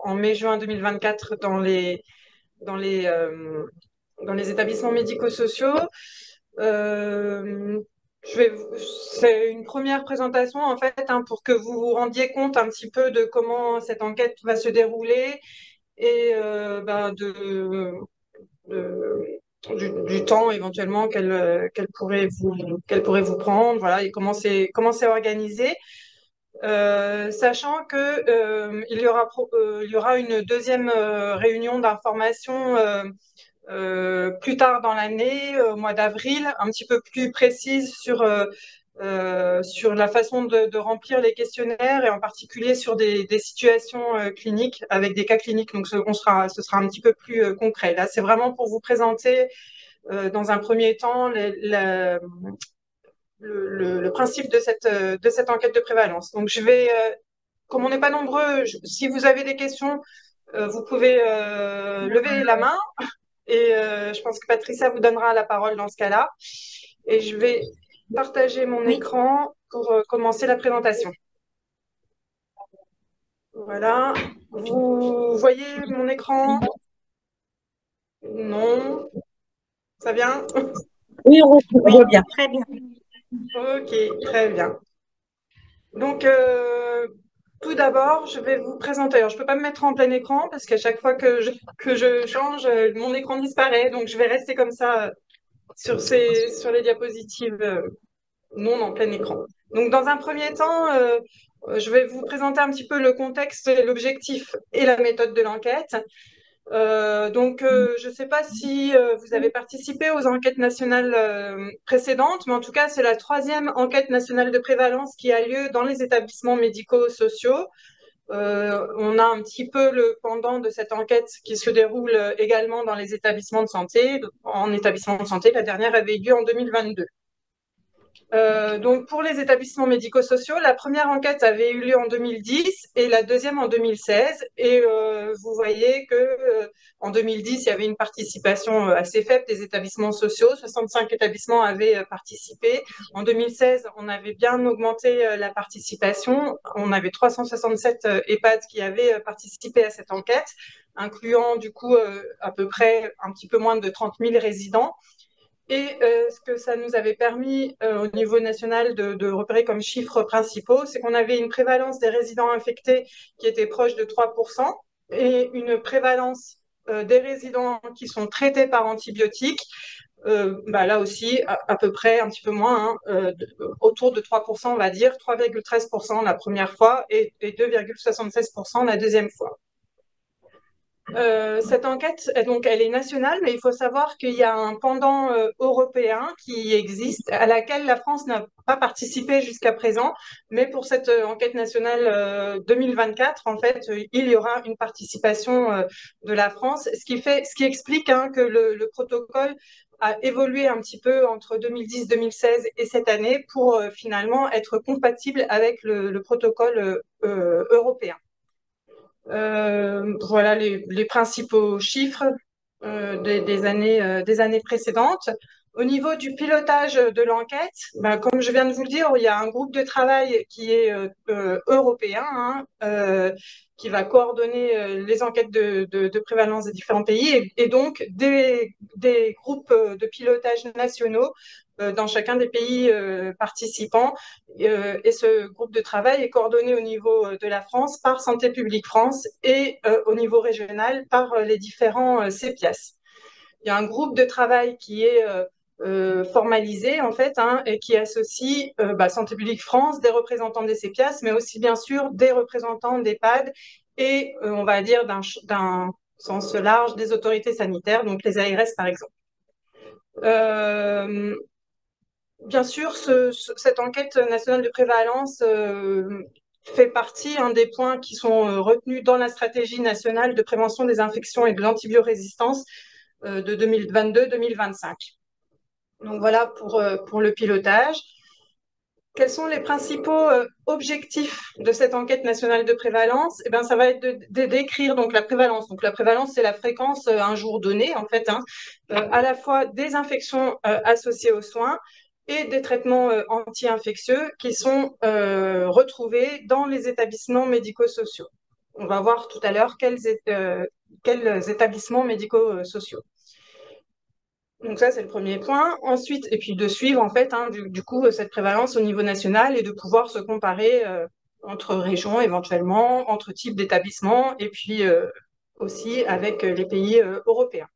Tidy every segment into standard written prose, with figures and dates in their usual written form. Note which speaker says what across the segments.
Speaker 1: en mai-juin 2024 dans les, euh, dans les établissements médico-sociaux. Euh, c'est une première présentation en fait pour que vous vous rendiez compte un petit peu de comment cette enquête va se dérouler et du temps éventuellement qu'elle pourrait vous prendre, voilà, et comment c'est organisé. Sachant que il y aura une deuxième réunion d'information plus tard dans l'année, au mois d'avril, un petit peu plus précise sur la façon de remplir les questionnaires et en particulier sur des situations cliniques avec des cas cliniques. Donc, ce sera un petit peu plus concret. Là, c'est vraiment pour vous présenter dans un premier temps le principe de cette enquête de prévalence. Donc, comme on n'est pas nombreux, si vous avez des questions, vous pouvez lever la main et je pense que Patricia vous donnera la parole dans ce cas-là. Et je vais partager mon
Speaker 2: Oui,
Speaker 1: écran pour commencer la présentation. Voilà. Vous voyez mon écran? Non? Ça vient?
Speaker 2: oui, on
Speaker 3: Oui,
Speaker 2: voit bien.
Speaker 3: très bien.
Speaker 1: Ok, très bien. Donc, tout d'abord, je vais vous présenter. Alors, je ne peux pas me mettre en plein écran parce qu'à chaque fois que je change, mon écran disparaît. Donc, je vais rester comme ça sur les diapositives non en plein écran. Donc, dans un premier temps, je vais vous présenter un petit peu le contexte, l'objectif et la méthode de l'enquête. Je ne sais pas si vous avez participé aux enquêtes nationales précédentes, mais en tout cas, c'est la troisième enquête nationale de prévalence qui a lieu dans les établissements médico-sociaux. On a un petit peu le pendant de cette enquête qui se déroule également dans les établissements de santé. En établissement de santé, la dernière avait eu lieu en 2022. Donc pour les établissements médico-sociaux, la première enquête avait eu lieu en 2010 et la deuxième en 2016. Et vous voyez que en 2010, il y avait une participation assez faible des établissements sociaux. 65 établissements avaient participé. En 2016, on avait bien augmenté la participation. On avait 367 EHPAD qui avaient participé à cette enquête, incluant du coup à peu près un petit peu moins de 30 000 résidents. Et ce que ça nous avait permis au niveau national de repérer comme chiffres principaux, c'est qu'on avait une prévalence des résidents infectés qui était proche de 3% et une prévalence des résidents qui sont traités par antibiotiques, là aussi à peu près un petit peu moins, hein, autour de 3%, on va dire, 3,13% la première fois et 2,76% la deuxième fois. Cette enquête, donc, elle est nationale, mais il faut savoir qu'il y a un pendant européen qui existe, à laquelle la France n'a pas participé jusqu'à présent. Mais pour cette enquête nationale 2024, en fait, il y aura une participation de la France, ce qui explique hein, que le protocole a évolué un petit peu entre 2010-2016 et cette année pour finalement être compatible avec le protocole européen. Voilà les principaux chiffres des années précédentes. Au niveau du pilotage de l'enquête, comme je viens de vous le dire, il y a un groupe de travail qui est européen, hein, qui va coordonner les enquêtes de prévalence des différents pays et donc des groupes de pilotage nationaux dans chacun des pays participants. Et ce groupe de travail est coordonné au niveau de la France par Santé publique France et au niveau régional par les différents CEPIAS. Il y a un groupe de travail qui est formalisé en fait hein, et qui associe Santé publique France, des représentants des CEPIAS, mais aussi bien sûr des représentants d'EHPAD et on va dire d'un sens large des autorités sanitaires, donc les ARS par exemple. Bien sûr, cette enquête nationale de prévalence fait partie des points qui sont retenus dans la stratégie nationale de prévention des infections et de l'antibiorésistance de 2022-2025. Donc voilà pour le pilotage. Quels sont les principaux objectifs de cette enquête nationale de prévalence? Eh bien, ça va être de décrire donc la prévalence. Donc la prévalence, c'est la fréquence un jour donné, en fait, hein, à la fois des infections associées aux soins et des traitements anti-infectieux qui sont retrouvés dans les établissements médico-sociaux. On va voir tout à l'heure quels établissements médico-sociaux. Donc ça, c'est le premier point. Ensuite, et puis de suivre en fait, hein, du coup, cette prévalence au niveau national et de pouvoir se comparer entre régions éventuellement, entre types d'établissements et puis aussi avec les pays européens.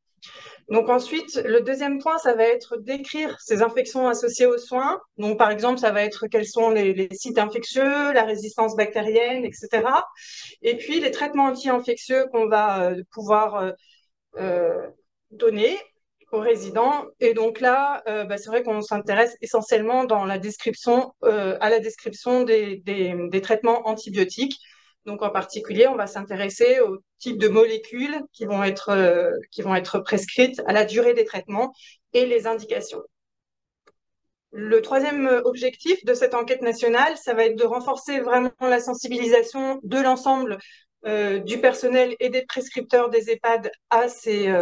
Speaker 1: Donc ensuite, le deuxième point, ça va être d'écrire ces infections associées aux soins. Donc par exemple, ça va être quels sont les sites infectieux, la résistance bactérienne, etc. Et puis les traitements anti-infectieux qu'on va pouvoir euh, donner aux résidents. Et donc là, c'est vrai qu'on s'intéresse essentiellement dans la description, à la description des traitements antibiotiques. Donc en particulier, on va s'intéresser au type de molécules qui vont être prescrites, à la durée des traitements et les indications. Le troisième objectif de cette enquête nationale, ça va être de renforcer vraiment la sensibilisation de l'ensemble du personnel et des prescripteurs des EHPAD à ces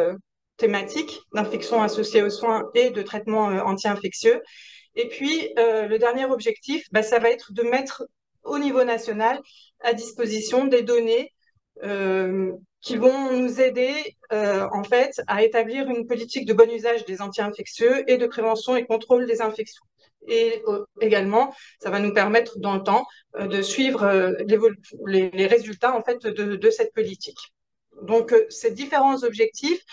Speaker 1: thématiques d'infections associées aux soins et de traitements anti-infectieux. Et puis, le dernier objectif, ça va être de mettre au niveau national à disposition des données qui vont nous aider en fait à établir une politique de bon usage des anti-infectieux et de prévention et contrôle des infections. Et également, ça va nous permettre dans le temps de suivre les résultats en fait de cette politique. Donc, ces différents objectifs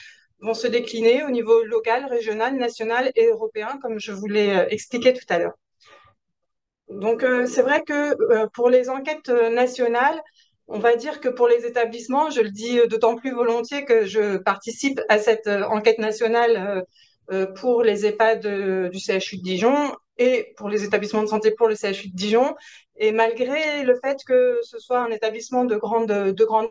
Speaker 1: vont se décliner au niveau local, régional, national et européen, comme je vous l'ai expliqué tout à l'heure. Donc, c'est vrai que pour les enquêtes nationales, on va dire que pour les établissements, je le dis d'autant plus volontiers que je participe à cette enquête nationale pour les EHPAD du CHU de Dijon et pour les établissements de santé pour le CHU de Dijon. Et malgré le fait que ce soit un établissement de grande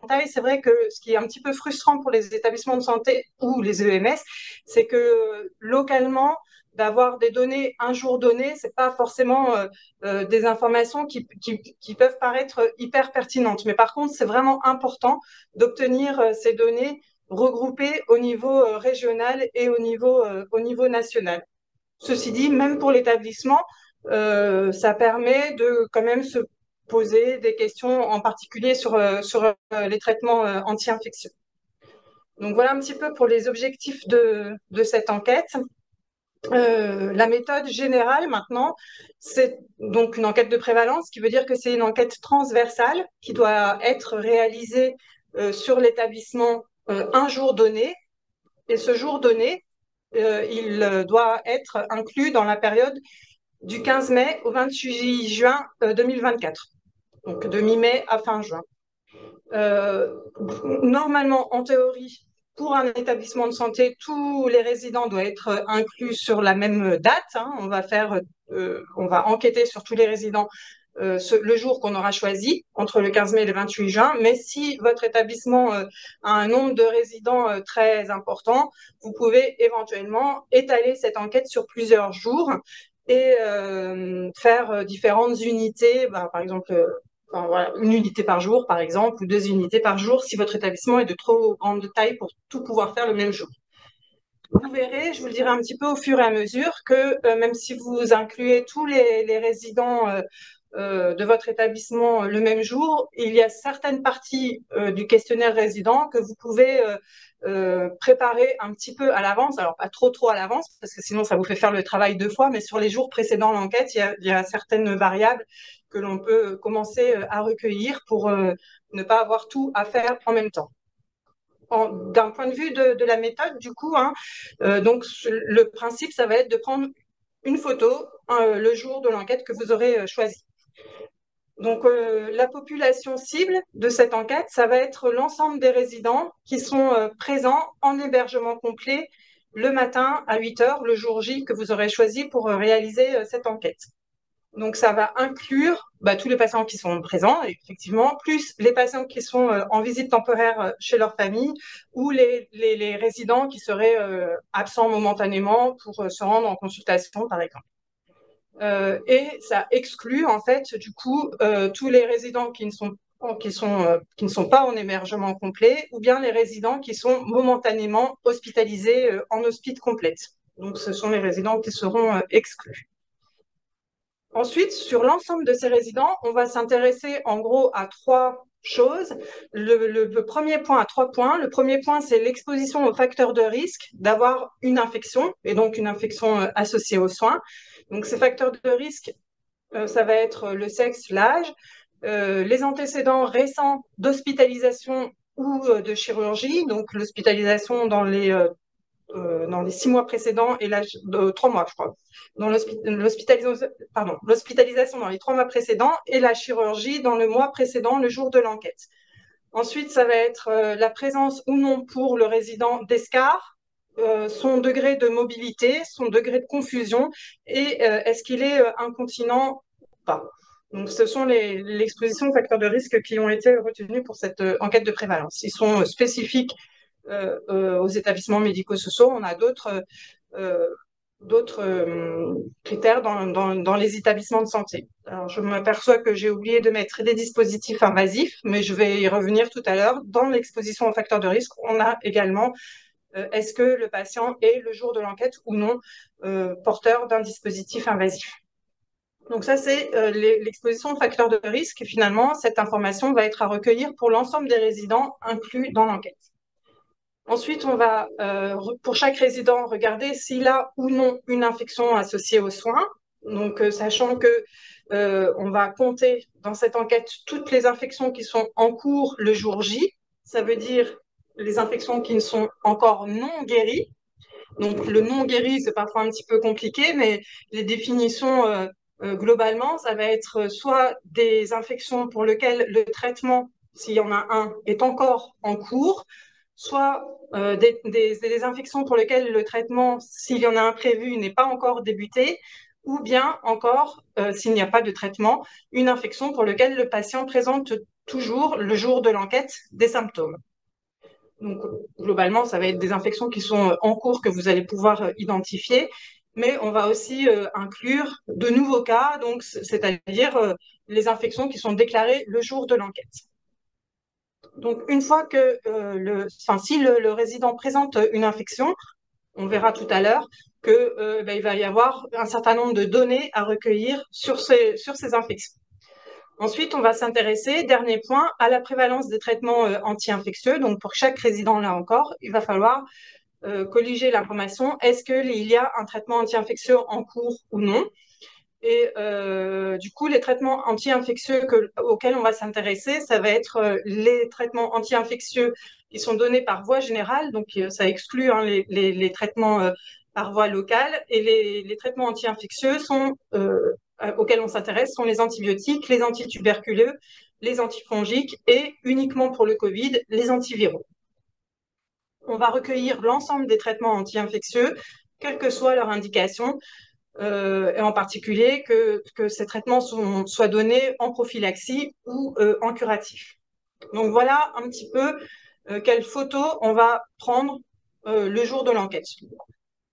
Speaker 1: taille, c'est vrai que ce qui est un petit peu frustrant pour les établissements de santé ou les EMS, c'est que localement, d'avoir des données un jour donné, c'est pas forcément des informations qui peuvent paraître hyper pertinentes. Mais par contre, c'est vraiment important d'obtenir ces données regroupées au niveau régional et au niveau national. Ceci dit, même pour l'établissement, ça permet de quand même se poser des questions en particulier sur les traitements anti-infectieux. Donc voilà un petit peu pour les objectifs de cette enquête. La méthode générale maintenant, c'est donc une enquête de prévalence, qui veut dire que c'est une enquête transversale qui doit être réalisée sur l'établissement un jour donné. Et ce jour donné, il doit être inclus dans la période du 15 mai au 28 juin 2024, donc de mi-mai à fin juin. Normalement, en théorie, pour un établissement de santé, tous les résidents doivent être inclus sur la même date. Hein. On va enquêter sur tous les résidents le jour qu'on aura choisi, entre le 15 mai et le 28 juin. Mais si votre établissement a un nombre de résidents très important, vous pouvez éventuellement étaler cette enquête sur plusieurs jours et faire différentes unités, par exemple enfin, voilà, une unité par jour, par exemple, ou 2 unités par jour, si votre établissement est de trop grande taille pour tout pouvoir faire le même jour. Vous verrez, je vous le dirai un petit peu au fur et à mesure, que même si vous incluez tous les résidents de votre établissement le même jour, il y a certaines parties du questionnaire résident que vous pouvez préparer un petit peu à l'avance, alors pas trop à l'avance, parce que sinon ça vous fait faire le travail 2 fois, mais sur les jours précédant l'enquête, il y a certaines variables que l'on peut commencer à recueillir pour ne pas avoir tout à faire en même temps. D'un point de vue de la méthode, du coup, hein, donc le principe, ça va être de prendre une photo le jour de l'enquête que vous aurez choisi. Donc, la population cible de cette enquête, ça va être l'ensemble des résidents qui sont présents en hébergement complet le matin à 8 heures, le jour J que vous aurez choisi pour réaliser cette enquête. Donc, ça va inclure tous les patients qui sont présents, effectivement, plus les patients qui sont en visite temporaire chez leur famille ou les résidents qui seraient absents momentanément pour se rendre en consultation, par exemple. Et ça exclut, en fait, du coup, tous les résidents qui ne sont pas en hébergement complet ou bien les résidents qui sont momentanément hospitalisés en hospice complète. Donc, ce sont les résidents qui seront exclus. Ensuite, sur l'ensemble de ces résidents, on va s'intéresser en gros à 3 choses. Le premier point a 3 points. Le premier point, c'est l'exposition aux facteurs de risque d'avoir une infection, et donc une infection associée aux soins. Donc, ces facteurs de risque, ça va être le sexe, l'âge, les antécédents récents d'hospitalisation ou de chirurgie, donc l'hospitalisation dans les 6 mois précédents et l'âge de 3 mois, je crois. Dans l'hospitalisation dans les 3 mois précédents et la chirurgie dans le mois précédent, le jour de l'enquête. Ensuite, ça va être la présence ou non pour le résident d'escar, son degré de mobilité, son degré de confusion et est-ce qu'il est incontinent ou pas. Donc, ce sont l'exposition aux facteurs de risque qui ont été retenus pour cette enquête de prévalence. Ils sont spécifiques aux établissements médico-sociaux. On a euh, d'autres critères dans les établissements de santé. Alors, je m'aperçois que j'ai oublié de mettre des dispositifs invasifs, mais je vais y revenir tout à l'heure. Dans l'exposition aux facteurs de risque, on a également est-ce que le patient est, le jour de l'enquête ou non, porteur d'un dispositif invasif. Donc ça, c'est l'exposition aux facteurs de risque. Et finalement, cette information va être à recueillir pour l'ensemble des résidents inclus dans l'enquête. Ensuite, on va, pour chaque résident, regarder s'il a ou non une infection associée aux soins. Donc, sachant que on va compter dans cette enquête toutes les infections qui sont en cours le jour J. Ça veut dire les infections qui ne sont encore non guéries. Donc, le non guéri, c'est parfois un petit peu compliqué, mais les définitions, globalement, ça va être soit des infections pour lesquelles le traitement, s'il y en a un, est encore en cours, soit des infections pour lesquelles le traitement, s'il y en a un prévu, n'est pas encore débuté, ou bien encore, s'il n'y a pas de traitement, une infection pour laquelle le patient présente toujours, le jour de l'enquête, des symptômes. Donc, globalement, ça va être des infections qui sont en cours que vous allez pouvoir identifier, mais on va aussi inclure de nouveaux cas, donc c'est-à-dire les infections qui sont déclarées le jour de l'enquête. Donc, une fois que si le résident présente une infection, on verra tout à l'heure que il va y avoir un certain nombre de données à recueillir sur ces infections. Ensuite, on va s'intéresser, dernier point, à la prévalence des traitements anti-infectieux. Donc, pour chaque résident, là encore, il va falloir colliger l'information. Est-ce qu'il y a un traitement anti-infectieux en cours ou non? Et du coup, les traitements anti-infectieux auxquels on va s'intéresser, ça va être les traitements anti-infectieux qui sont donnés par voie générale. Donc, ça exclut hein, les traitements par voie locale. Et les traitements anti-infectieux auxquels on s'intéresse sont les antibiotiques, les antituberculeux, les antifongiques et, uniquement pour le Covid, les antiviraux. On va recueillir l'ensemble des traitements anti-infectieux, quelle que soit leur indication, et en particulier que ces traitements soient donnés en prophylaxie ou en curatif. Donc voilà un petit peu quelle photo on va prendre le jour de l'enquête.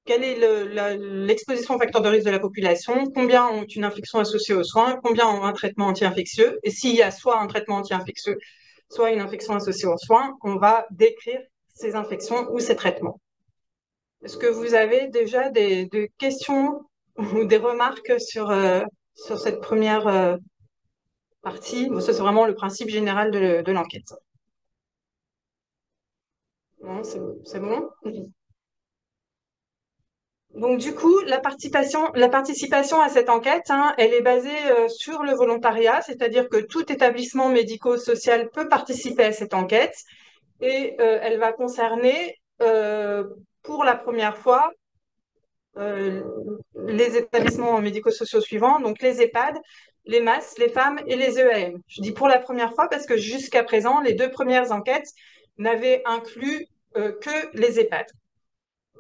Speaker 1: Quelle est l'exposition aux facteurs de risque de la population? Combien ont une infection associée aux soins? Combien ont un traitement anti-infectieux? Et s'il y a soit un traitement anti-infectieux, soit une infection associée aux soins, on va décrire ces infections ou ces traitements. Est-ce que vous avez déjà des questions ou des remarques sur cette première partie? Bon, ça, c'est vraiment le principe général de l'enquête. Non, c'est bon? Donc, du coup, la participation à cette enquête, hein, elle est basée sur le volontariat, c'est-à-dire que tout établissement médico-social peut participer à cette enquête et elle va concerner pour la première fois euh, les établissements médico-sociaux suivants, donc les EHPAD, les MAS, les femmes et les EAM. Je dis pour la première fois parce que jusqu'à présent, les 2 premières enquêtes n'avaient inclus que les EHPAD.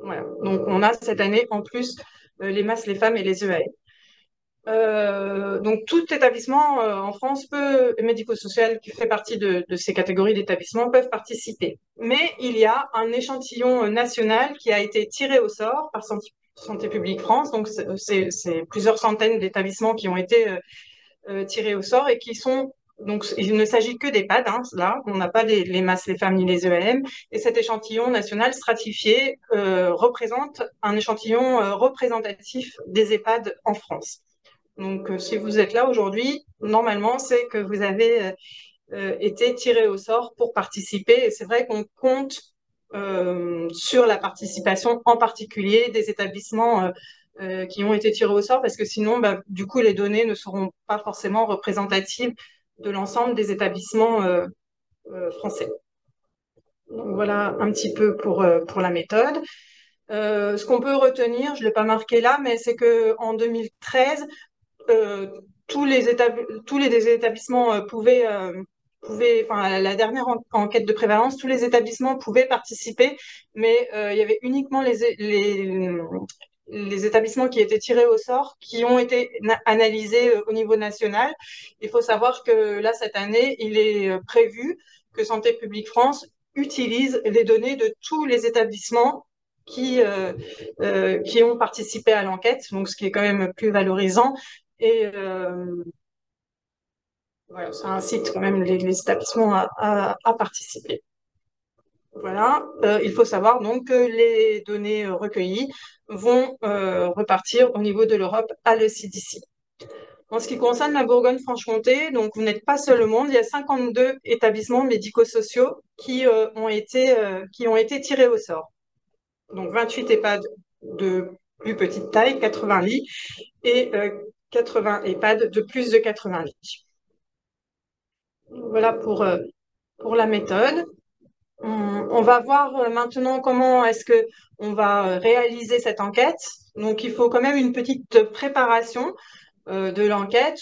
Speaker 1: Voilà. Donc, on a cette année en plus les MAS, les femmes et les EAM. Donc, tout établissement en France médico-social qui fait partie de ces catégories d'établissements peuvent participer. Mais il y a un échantillon national qui a été tiré au sort par Santé publique France. Donc, c'est plusieurs centaines d'établissements qui ont été tirés au sort et qui sont donc, il ne s'agit que d'EHPAD, hein, là, on n'a pas les MAS, les femmes ni les EAM, et cet échantillon national stratifié représente un échantillon représentatif des EHPAD en France. Donc, si vous êtes là aujourd'hui, normalement, c'est que vous avez étaient tirés au sort pour participer. Et c'est vrai qu'on compte sur la participation en particulier des établissements qui ont été tirés au sort, parce que sinon, bah, du coup, les données ne seront pas forcément représentatives de l'ensemble des établissements français. Donc, voilà un petit peu pour la méthode. Ce qu'on peut retenir, je ne l'ai pas marqué là, mais c'est qu'en 2013, euh, tous les établissements enfin, à la dernière enquête de prévalence, tous les établissements pouvaient participer, mais il y avait uniquement les établissements qui étaient tirés au sort qui ont été analysés au niveau national. Il faut savoir que là, cette année, il est prévu que Santé publique France utilise les données de tous les établissements qui ont participé à l'enquête, donc ce qui est quand même plus valorisant. Et voilà, ça incite quand même les établissements à participer. Voilà, il faut savoir donc que les données recueillies vont repartir au niveau de l'Europe à l'ECDC. En ce qui concerne la Bourgogne-Franche-Comté, donc vous n'êtes pas seul au monde, il y a 52 établissements médico-sociaux qui ont été tirés au sort. Donc 28 EHPAD de plus petite taille, 80 lits, et 80 EHPAD de plus de 80 lits. Voilà pour la méthode. On va voir maintenant comment est-ce que on va réaliser cette enquête. Donc, il faut quand même une petite préparation de l'enquête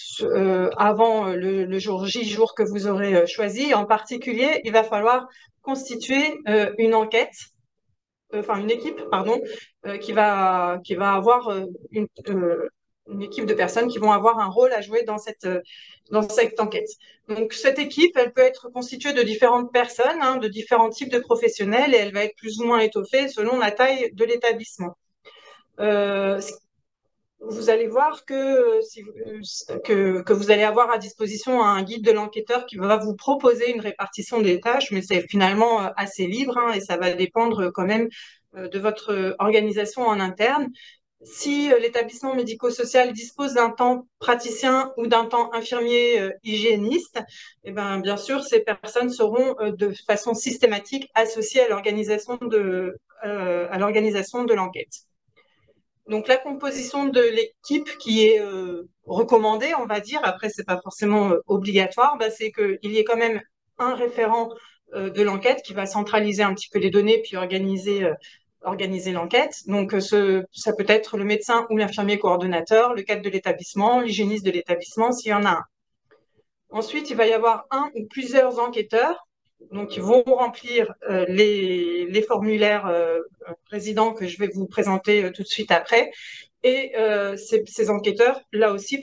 Speaker 1: avant le jour J, jour que vous aurez choisi. En particulier, il va falloir constituer une enquête, enfin une équipe, pardon, qui va avoir une équipe de personnes qui vont avoir un rôle à jouer dans cette enquête. Donc, cette équipe, elle peut être constituée de différentes personnes, hein, de différents types de professionnels, et elle va être plus ou moins étoffée selon la taille de l'établissement. Vous allez voir que vous allez avoir à disposition un guide de l'enquêteur qui va vous proposer une répartition des tâches, mais c'est finalement assez libre, hein, et ça va dépendre quand même de votre organisation en interne. Si l'établissement médico-social dispose d'un temps praticien ou d'un temps infirmier hygiéniste, eh ben, bien sûr, ces personnes seront de façon systématique associées à l'organisation de l'enquête. Donc, la composition de l'équipe qui est recommandée, on va dire, après, c'est pas forcément obligatoire, bah, c'est qu'il y ait quand même un référent de l'enquête qui va centraliser un petit peu les données puis organiser l'enquête. Donc, ça peut être le médecin ou l'infirmier coordonnateur, le cadre de l'établissement, l'hygiéniste de l'établissement, s'il y en a un. Ensuite, il va y avoir un ou plusieurs enquêteurs, donc ils vont remplir les formulaires résidents que je vais vous présenter tout de suite après. Et ces enquêteurs, là aussi,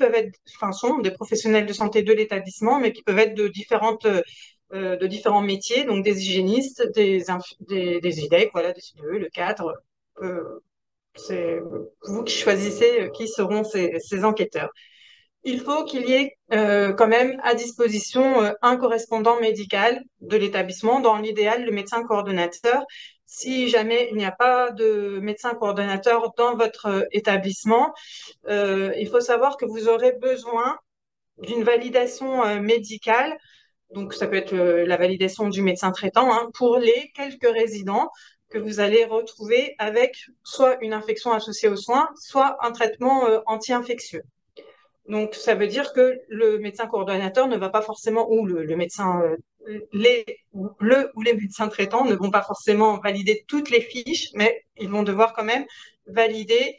Speaker 1: sont des professionnels de santé de l'établissement, mais qui peuvent être de différents métiers, donc des hygiénistes, des IDEC, voilà, des CDE, le cadre. C'est vous qui choisissez qui seront ces enquêteurs. Il faut qu'il y ait quand même à disposition un correspondant médical de l'établissement, dans l'idéal le médecin coordonnateur. Si jamais il n'y a pas de médecin coordonnateur dans votre établissement, il faut savoir que vous aurez besoin d'une validation médicale. Donc, ça peut être la validation du médecin traitant, hein, pour les quelques résidents que vous allez retrouver avec soit une infection associée aux soins, soit un traitement anti-infectieux. Donc, ça veut dire que le médecin coordonnateur ne va pas forcément, ou le médecin, le ou les médecins traitants ne vont pas forcément valider toutes les fiches, mais ils vont devoir quand même valider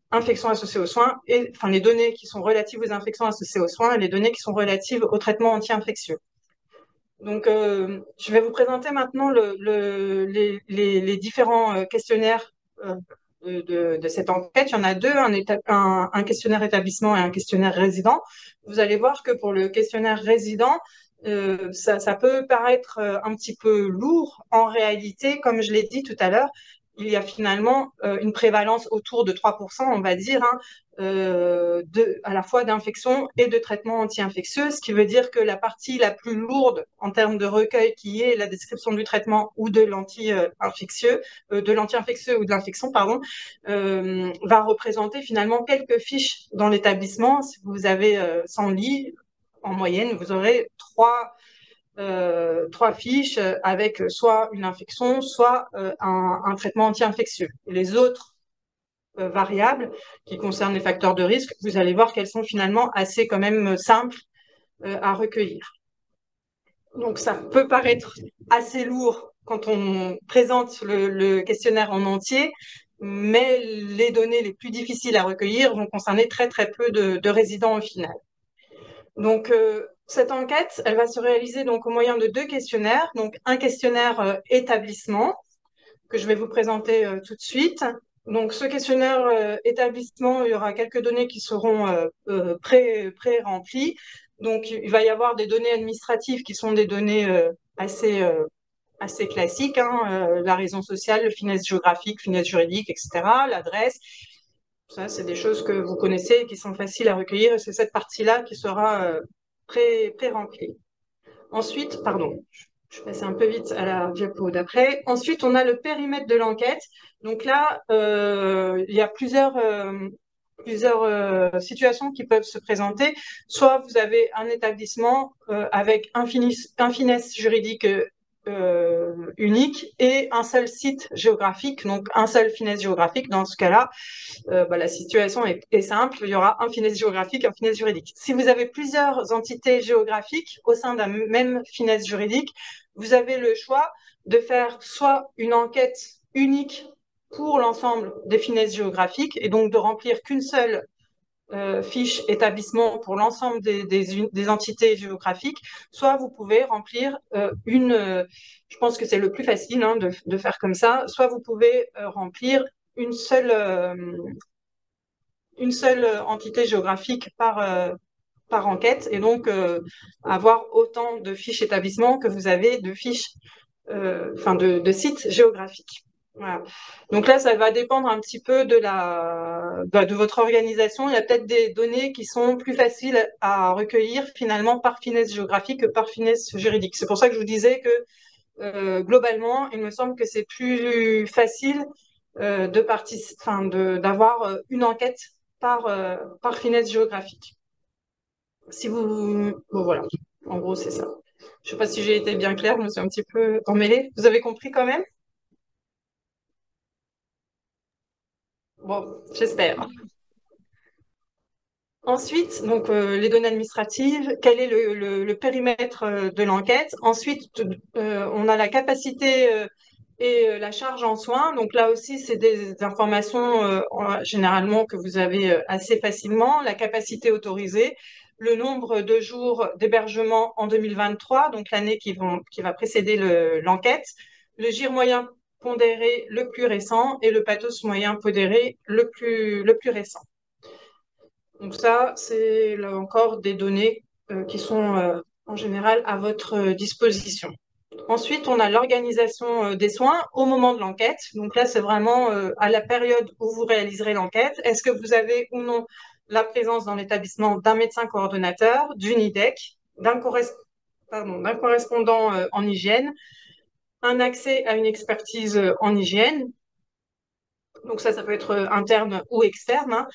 Speaker 1: infections associées aux soins, et enfin les données qui sont relatives aux infections associées aux soins et les données qui sont relatives au traitement anti-infectieux. Donc, je vais vous présenter maintenant les différents questionnaires de cette enquête. Il y en a deux, un questionnaire établissement et un questionnaire résident. Vous allez voir que pour le questionnaire résident, ça peut paraître un petit peu lourd. En réalité, comme je l'ai dit tout à l'heure, il y a finalement une prévalence autour de 3%, on va dire, hein, à la fois d'infection et de traitement anti-infectieux, ce qui veut dire que la partie la plus lourde en termes de recueil, qui est la description du traitement ou de l'anti-infectieux, ou de l'infection, pardon, va représenter finalement quelques fiches dans l'établissement. Si vous avez 100 lits, en moyenne, vous aurez trois fiches avec soit une infection, soit un traitement anti-infectieux. Les autres variables qui concernent les facteurs de risque, vous allez voir qu'elles sont finalement assez quand même simples à recueillir. Donc ça peut paraître assez lourd quand on présente le questionnaire en entier, mais les données les plus difficiles à recueillir vont concerner très très peu de résidents au final. Donc cette enquête, elle va se réaliser donc au moyen de 2 questionnaires. Donc un questionnaire établissement que je vais vous présenter tout de suite. Donc ce questionnaire établissement, il y aura quelques données qui seront pré-remplies. Donc il va y avoir des données administratives qui sont des données assez classiques, hein, la raison sociale, le finesse géographique, finesse juridique, etc., l'adresse. Ça, c'est des choses que vous connaissez et qui sont faciles à recueillir, et c'est cette partie-là qui sera pré-remplie. Ensuite, pardon, je passe un peu vite à la diapo d'après. Ensuite, on a le périmètre de l'enquête. Donc là, il y a plusieurs situations qui peuvent se présenter. Soit vous avez un établissement avec un finesse juridique unique et un seul site géographique, donc un seul finesse géographique. Dans ce cas-là, la situation est simple, il y aura un finesse géographique, un finesse juridique. Si vous avez plusieurs entités géographiques au sein d'un même finesse juridique, vous avez le choix de faire soit une enquête unique pour l'ensemble des finesses géographiques et donc de remplir qu'une seule fiche établissement pour l'ensemble des entités géographiques, soit vous pouvez remplir je pense que c'est le plus facile hein, de faire comme ça, soit vous pouvez remplir une seule entité géographique par enquête et donc avoir autant de fiches établissements que vous avez de fiches, de sites géographiques. Voilà. Donc là, ça va dépendre un petit peu de votre organisation. Il y a peut-être des données qui sont plus faciles à recueillir finalement par finesse géographique que par finesse juridique. C'est pour ça que je vous disais que globalement, il me semble que c'est plus facile d'avoir une enquête par finesse géographique. Bon, voilà, en gros, c'est ça. Je ne sais pas si j'ai été bien claire, je me suis un petit peu emmêlée. Vous avez compris quand même? Bon, j'espère. Ensuite, donc les données administratives, quel est le périmètre de l'enquête. Ensuite, on a la capacité et la charge en soins. Donc là aussi, c'est des informations généralement que vous avez assez facilement. La capacité autorisée, le nombre de jours d'hébergement en 2023, donc l'année qui va précéder l'enquête, le GIR moyen pondéré le plus récent et le pathos moyen pondéré le plus récent. Donc ça, c'est là encore des données qui sont en général à votre disposition. Ensuite, on a l'organisation des soins au moment de l'enquête. Donc là, c'est vraiment à la période où vous réaliserez l'enquête. Est-ce que vous avez ou non la présence dans l'établissement d'un médecin coordonnateur, d'une IDEC, d'un correspondant en hygiène, un accès à une expertise en hygiène. Donc ça peut être interne ou externe, hein.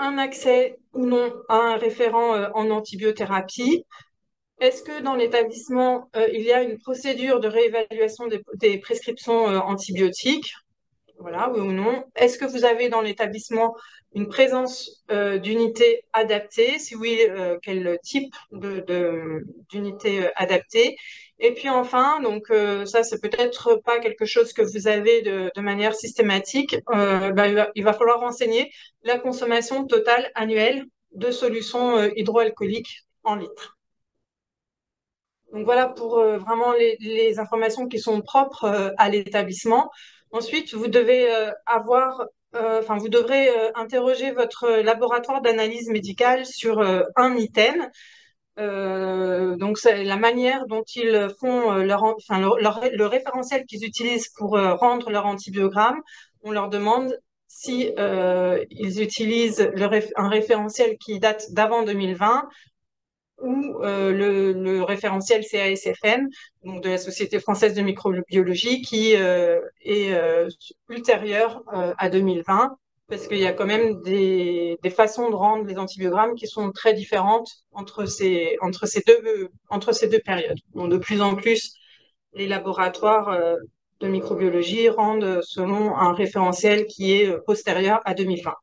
Speaker 1: Un accès ou non à un référent en antibiothérapie. Est-ce que dans l'établissement, il y a une procédure de réévaluation des prescriptions antibiotiques? Voilà, oui ou non. Est-ce que vous avez dans l'établissement une présence d'unité adaptée? Si oui, quel type d'unité adaptée? Et puis enfin, donc ça, c'est peut-être pas quelque chose que vous avez de manière systématique. Il va falloir renseigner la consommation totale annuelle de solutions hydroalcooliques en litres. Donc voilà pour vraiment les informations qui sont propres à l'établissement. Ensuite, vous devez vous devrez interroger votre laboratoire d'analyse médicale sur un item. Donc c'est la manière dont ils font le référentiel qu'ils utilisent pour rendre leur antibiogramme. On leur demande si ils utilisent un référentiel qui date d'avant 2020 ou le référentiel CASFM, donc de la Société française de microbiologie, qui est ultérieur à 2020. parce qu'il y a quand même des façons de rendre les antibiogrammes qui sont très différentes entre ces deux périodes. Donc, de plus en plus, les laboratoires de microbiologie rendent selon un référentiel qui est postérieur à 2020.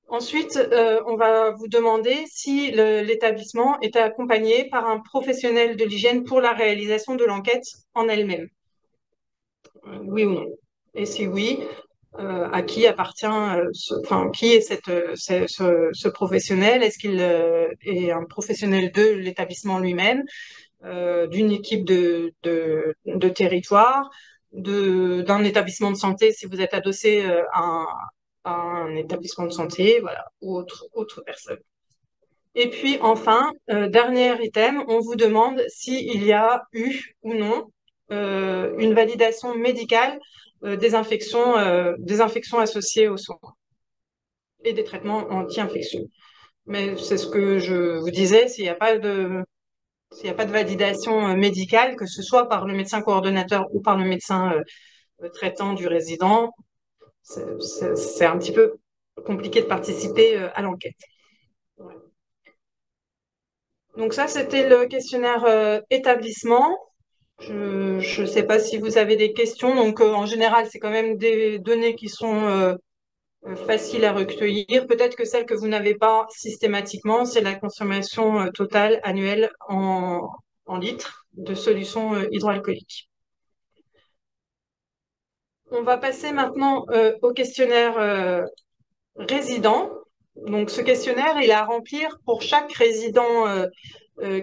Speaker 1: Ensuite, on va vous demander si l'établissement est accompagné par un professionnel de l'hygiène pour la réalisation de l'enquête en elle-même. Oui ou non? Et si oui, à qui appartient, enfin, qui est ce professionnel? Est-ce qu'il est un professionnel de l'établissement lui-même, d'une équipe de territoire, d'un établissement de santé si vous êtes adossé à un établissement de santé, voilà, ou autre personne. Et puis enfin, dernier item, on vous demande s'il y a eu ou non une validation médicale des infections associées aux soins et des traitements anti-infectieux. Mais c'est ce que je vous disais, s'il n'y a pas de validation médicale, que ce soit par le médecin coordonnateur ou par le médecin traitant du résident, c'est un petit peu compliqué de participer à l'enquête. Ouais. Donc ça, c'était le questionnaire établissement. Je ne sais pas si vous avez des questions. Donc en général, c'est quand même des données qui sont faciles à recueillir. Peut-être que celle que vous n'avez pas systématiquement, c'est la consommation totale annuelle en litres de solution hydroalcoolique. On va passer maintenant au questionnaire résident. Donc ce questionnaire, il est à remplir pour chaque résident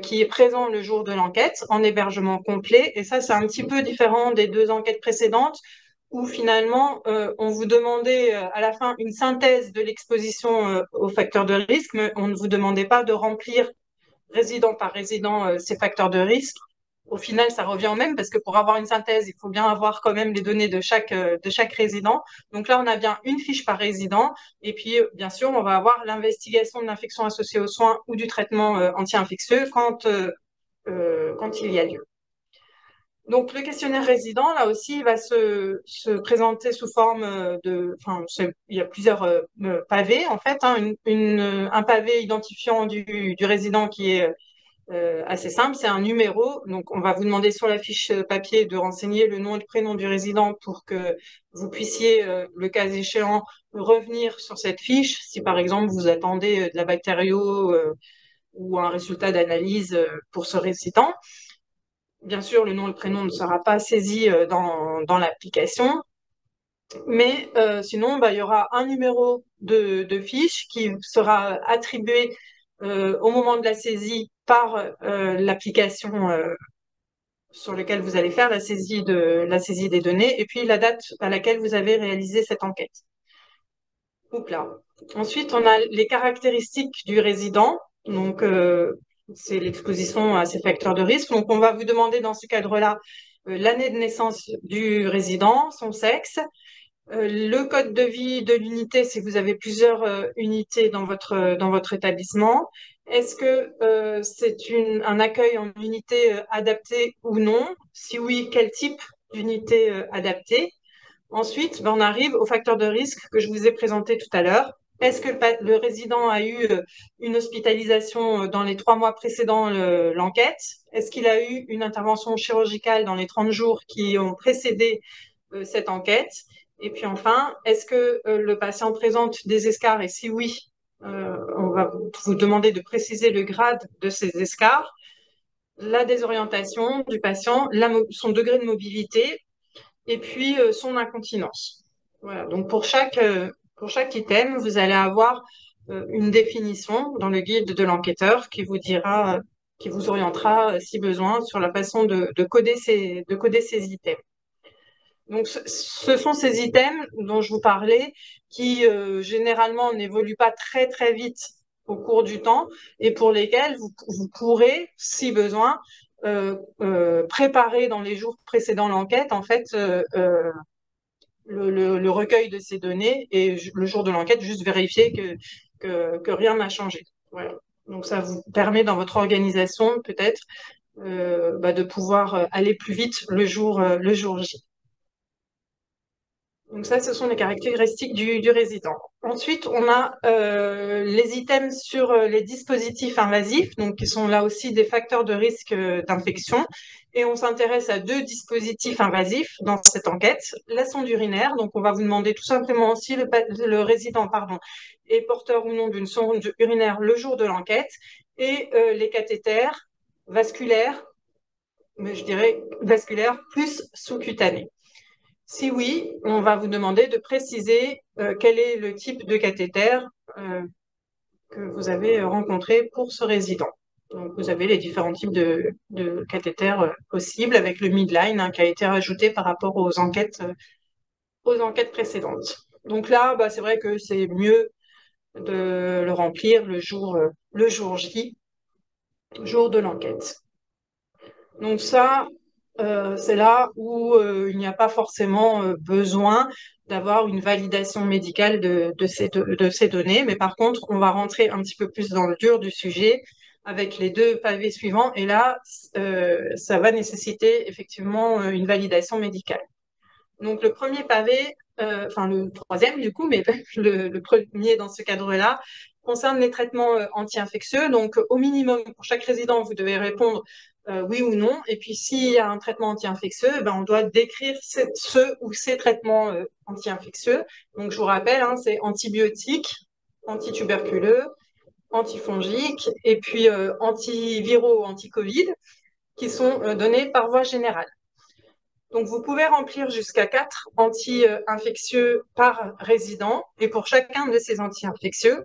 Speaker 1: qui est présent le jour de l'enquête en hébergement complet. Et ça, c'est un petit peu différent des deux enquêtes précédentes où finalement, on vous demandait à la fin une synthèse de l'exposition aux facteurs de risque, mais on ne vous demandait pas de remplir résident par résident ces facteurs de risque. Au final, ça revient au même parce que pour avoir une synthèse, il faut bien avoir quand même les données de chaque résident. Donc là, on a bien une fiche par résident. Et puis, bien sûr, on va avoir l'investigation de l'infection associée aux soins ou du traitement anti-infectieux quand il y a lieu. Donc, le questionnaire résident, là aussi, il va se présenter sous forme enfin, il y a plusieurs pavés, en fait, hein, un pavé identifiant du résident qui est assez simple, c'est un numéro. Donc, on va vous demander sur la fiche papier de renseigner le nom et le prénom du résident pour que vous puissiez, le cas échéant, revenir sur cette fiche. Si, par exemple, vous attendez de la bactério ou un résultat d'analyse pour ce résident. Bien sûr, le nom et le prénom ne sera pas saisi dans l'application, mais sinon, bah, il y aura un numéro de fiche qui sera attribué au moment de la saisie par l'application sur laquelle vous allez faire la saisie des données, et puis la date à laquelle vous avez réalisé cette enquête. Oups là. Ensuite, on a les caractéristiques du résident. Donc, c'est l'exposition à ces facteurs de risque. Donc, on va vous demander dans ce cadre-là l'année de naissance du résident, son sexe, le code de vie de l'unité si vous avez plusieurs unités dans votre établissement. Est-ce que c'est un accueil en unité adaptée ou non? Si oui, quel type d'unité adaptée? Ensuite, ben, on arrive au facteur de risque que je vous ai présenté tout à l'heure. Est-ce que le résident a eu une hospitalisation dans les 3 mois précédant l'enquête? Est-ce qu'il a eu une intervention chirurgicale dans les 30 jours qui ont précédé cette enquête? Et puis enfin, est-ce que le patient présente des escarres? Et si oui, on va vous demander de préciser le grade de ces escarres, la désorientation du patient, son degré de mobilité et puis son incontinence. Voilà. Donc pour chaque item, vous allez avoir une définition dans le guide de l'enquêteur qui vous dira, qui vous orientera si besoin sur la façon de coder ces items. Donc ce sont ces items dont je vous parlais qui généralement n'évoluent pas très très vite au cours du temps et pour lesquels vous pourrez, si besoin, préparer dans les jours précédant l'enquête en fait le recueil de ces données et le jour de l'enquête, juste vérifier que rien n'a changé. Voilà. Donc ça vous permet dans votre organisation peut-être de pouvoir aller plus vite le jour J. Donc ça, ce sont les caractéristiques du résident. Ensuite, on a les items sur les dispositifs invasifs, donc qui sont là aussi des facteurs de risque d'infection. Et on s'intéresse à deux dispositifs invasifs dans cette enquête. La sonde urinaire, donc on va vous demander tout simplement si le résident est porteur ou non d'une sonde urinaire le jour de l'enquête, et les cathéters vasculaires, mais je dirais vasculaires plus sous-cutanés. Si oui, on va vous demander de préciser quel est le type de cathéter euh, que vous avez rencontré pour ce résident. Donc, vous avez les différents types de cathéters possibles avec le midline qui a été rajouté par rapport aux enquêtes précédentes. Donc là, c'est vrai que c'est mieux de le remplir le jour J, jour de l'enquête. Donc ça, c'est là où il n'y a pas forcément besoin d'avoir une validation médicale de ces données. Mais par contre, on va rentrer un petit peu plus dans le dur du sujet avec les deux pavés suivants. Et là, ça va nécessiter effectivement une validation médicale. Donc le premier pavé, enfin le troisième du coup, mais le premier dans ce cadre-là, concerne les traitements anti-infectieux. Donc au minimum, pour chaque résident, vous devez répondre oui ou non. Et puis s'il y a un traitement anti-infectieux, on doit décrire ce ou ces traitements anti-infectieux. Donc je vous rappelle, c'est antibiotiques, antituberculeux, antifongiques et puis antiviraux, anti-Covid, qui sont donnés par voie générale. Donc, vous pouvez remplir jusqu'à 4 anti-infectieux par résident. Et pour chacun de ces anti-infectieux,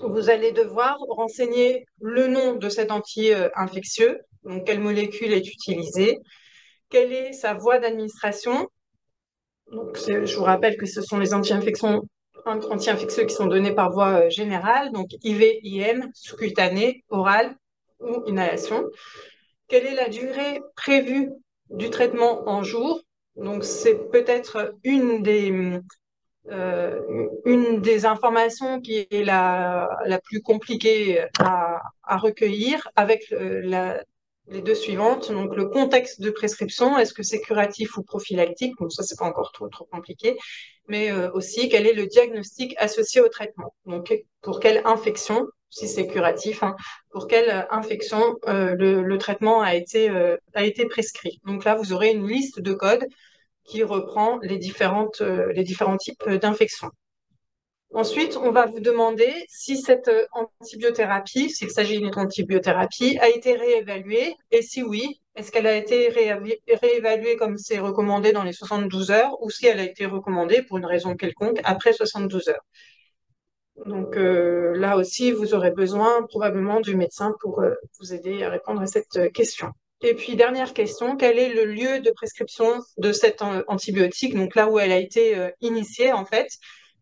Speaker 1: vous allez devoir renseigner le nom de cet anti-infectieux, donc quelle molécule est utilisée, quelle est sa voie d'administration. Donc, je vous rappelle que ce sont les anti-infectieux qui sont donnés par voie générale, donc IV, IM, sous-cutané, oral ou inhalation. Quelle est la durée prévue du traitement en jours? Donc, c'est peut-être une des informations qui est la plus compliquée à recueillir avec les deux suivantes. Donc, le contexte de prescription, est-ce que c'est curatif ou prophylactique? Donc, ça, c'est pas encore trop compliqué. Mais aussi, quel est le diagnostic associé au traitement? Donc, pour quelle infection, si c'est curatif, pour quelle infection le traitement a été prescrit? Donc là, vous aurez une liste de codes qui reprend les différents types d'infections. Ensuite, on va vous demander si cette antibiothérapie, s'il s'agit d'une antibiothérapie, a été réévaluée et si oui, est-ce qu'elle a été réévaluée comme c'est recommandé dans les 72 heures ou si elle a été recommandée pour une raison quelconque après 72 heures. Donc là aussi, vous aurez besoin probablement du médecin pour vous aider à répondre à cette question. Et puis, dernière question, quel est le lieu de prescription de cet antibiotique, donc là où elle a été initiée en fait?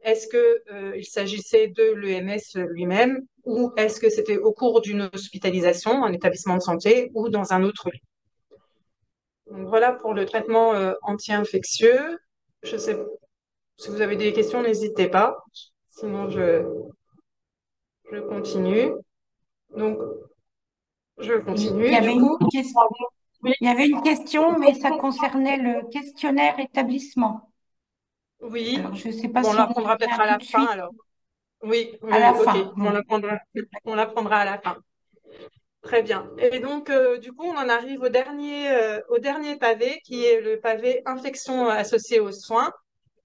Speaker 1: Est-ce qu'il s'agissait de l'EMS lui-même ou est-ce que c'était au cours d'une hospitalisation, un établissement de santé ou dans un autre lieu? Donc voilà pour le traitement anti-infectieux. Je sais, si vous avez des questions, n'hésitez pas. Sinon, je continue. Donc, je
Speaker 2: Il
Speaker 1: continue.
Speaker 2: y avait
Speaker 1: Du coup,
Speaker 2: une question,
Speaker 1: oui,
Speaker 2: il y avait une question, mais ça concernait le questionnaire établissement.
Speaker 1: oui.
Speaker 2: Alors, je ne sais pas
Speaker 1: Bon, on
Speaker 2: si on y
Speaker 1: l'apprendra peut-être
Speaker 2: revient
Speaker 1: à
Speaker 2: tout
Speaker 1: la
Speaker 2: de
Speaker 1: fin
Speaker 2: suite.
Speaker 1: alors. Oui,
Speaker 2: À
Speaker 1: oui,
Speaker 2: la
Speaker 1: oui, ok.
Speaker 2: fin.
Speaker 1: On
Speaker 2: Oui.
Speaker 1: l'apprendra, on l'apprendra à la fin. Très bien. Et donc, du coup, on en arrive au dernier pavé, qui est le pavé infection associée aux soins.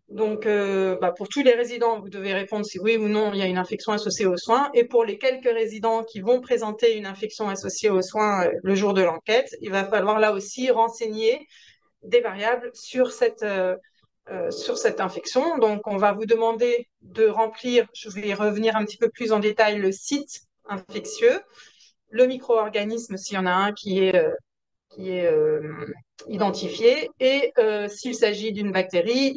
Speaker 1: Donc, pour tous les résidents, vous devez répondre si oui ou non il y a une infection associée aux soins. Et pour les quelques résidents qui vont présenter une infection associée aux soins le jour de l'enquête, il va falloir là aussi renseigner des variables sur cette infection. Donc, on va vous demander de remplir, je vais revenir un petit peu plus en détail, le site infectieux, le micro-organisme s'il y en a un qui est identifié, et s'il s'agit d'une bactérie,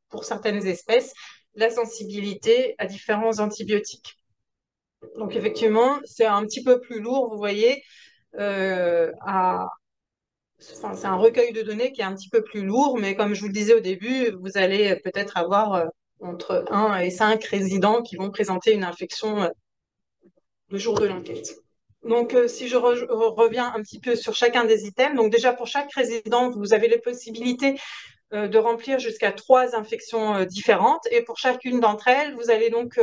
Speaker 1: pour certaines espèces, la sensibilité à différents antibiotiques. Donc effectivement, c'est un petit peu plus lourd, vous voyez, c'est un recueil de données qui est un petit peu plus lourd, mais comme je vous le disais au début, vous allez peut-être avoir entre 1 et 5 résidents qui vont présenter une infection le jour de l'enquête. Donc, si je reviens un petit peu sur chacun des items, donc déjà pour chaque résident, vous avez les possibilités de remplir jusqu'à 3 infections différentes. Et pour chacune d'entre elles, vous allez donc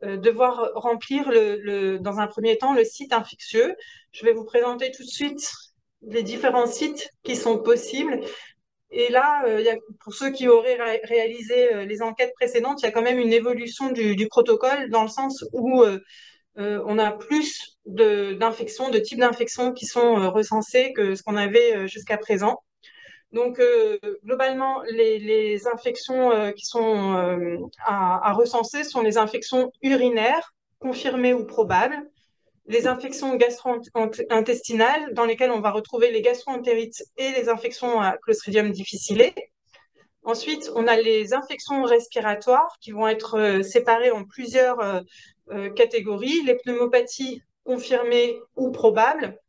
Speaker 1: devoir remplir dans un premier temps le site infectieux. Je vais vous présenter tout de suite les différents sites qui sont possibles. Et là, pour ceux qui auraient réalisé les enquêtes précédentes, il y a quand même une évolution du protocole dans le sens où on a plus d'infections, de types d'infections qui sont recensées que ce qu'on avait jusqu'à présent. Donc, globalement, les infections qui sont à recenser sont les infections urinaires, confirmées ou probables, les infections gastro-intestinales, dans lesquelles on va retrouver les gastro-entérites et les infections à Clostridium difficile. Ensuite, on a les infections respiratoires qui vont être séparées en plusieurs catégories, les pneumopathies confirmées ou probables,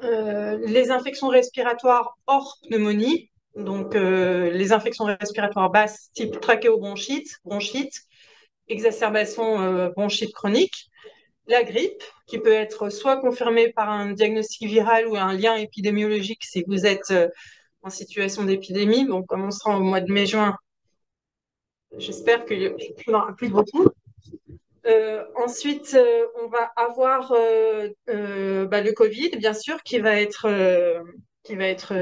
Speaker 1: les infections respiratoires hors pneumonie, donc les infections respiratoires basses type trachéobronchite, bronchite, exacerbation bronchite chronique, la grippe, qui peut être soit confirmée par un diagnostic viral ou un lien épidémiologique si vous êtes en situation d'épidémie. Bon, comme on sera au mois de mai-juin, j'espère qu'il n'y en aura plus beaucoup. Ensuite, on va avoir le Covid, bien sûr, qui va être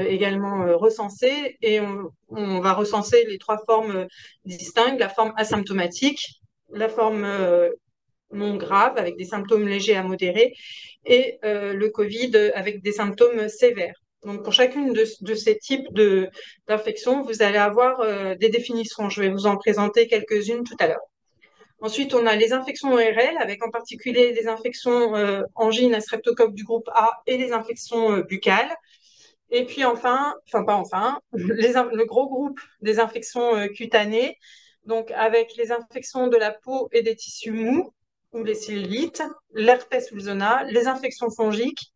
Speaker 1: également recensé. Et on va recenser les 3 formes distinctes, la forme asymptomatique, la forme non grave, avec des symptômes légers à modérés, et le Covid avec des symptômes sévères. Donc, pour chacune de ces types d'infections, vous allez avoir des définitions. Je vais vous en présenter quelques-unes tout à l'heure. Ensuite, on a les infections ORL, avec en particulier les infections angines à streptocoque du groupe A et les infections buccales. Et puis le gros groupe des infections cutanées, donc avec les infections de la peau et des tissus mous, ou les cellulites, l'herpès ou le zona, les infections fongiques,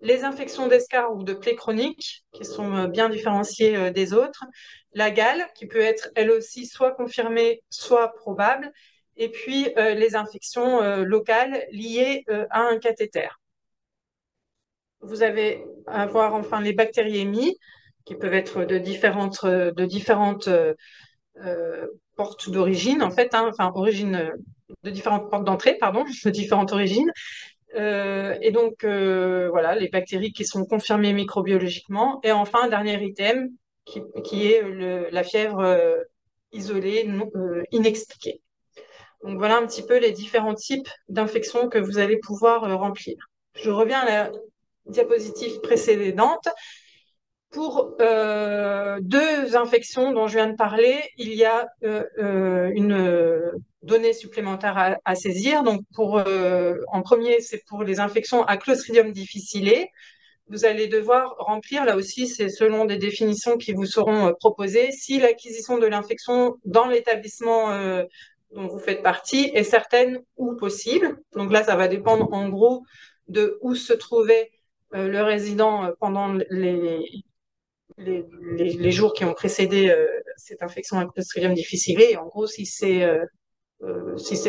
Speaker 1: les infections d'escarres ou de plaies chroniques, qui sont bien différenciées des autres, la gale, qui peut être elle aussi soit confirmée, soit probable, et puis les infections locales liées à un cathéter. Vous allez avoir enfin les bactériémies, qui peuvent être de différentes portes d'origine, en fait, hein, enfin, de différentes portes d'entrée, pardon, de différentes origines. Et donc, voilà, les bactéries qui sont confirmées microbiologiquement. Et enfin, un dernier item qui est la fièvre isolée, inexpliquée. Donc, voilà un petit peu les différents types d'infections que vous allez pouvoir remplir. Je reviens à la diapositive précédente. Pour 2 infections dont je viens de parler, il y a une donnée supplémentaire à saisir. Donc, en premier, c'est pour les infections à Clostridium difficile. Vous allez devoir remplir, là aussi, c'est selon des définitions qui vous seront proposées, si l'acquisition de l'infection dans l'établissement dont vous faites partie est certaine ou possible. Donc là, ça va dépendre en gros de où se trouvait le résident pendant les jours qui ont précédé cette infection à Clostridium difficile, et en gros si c'est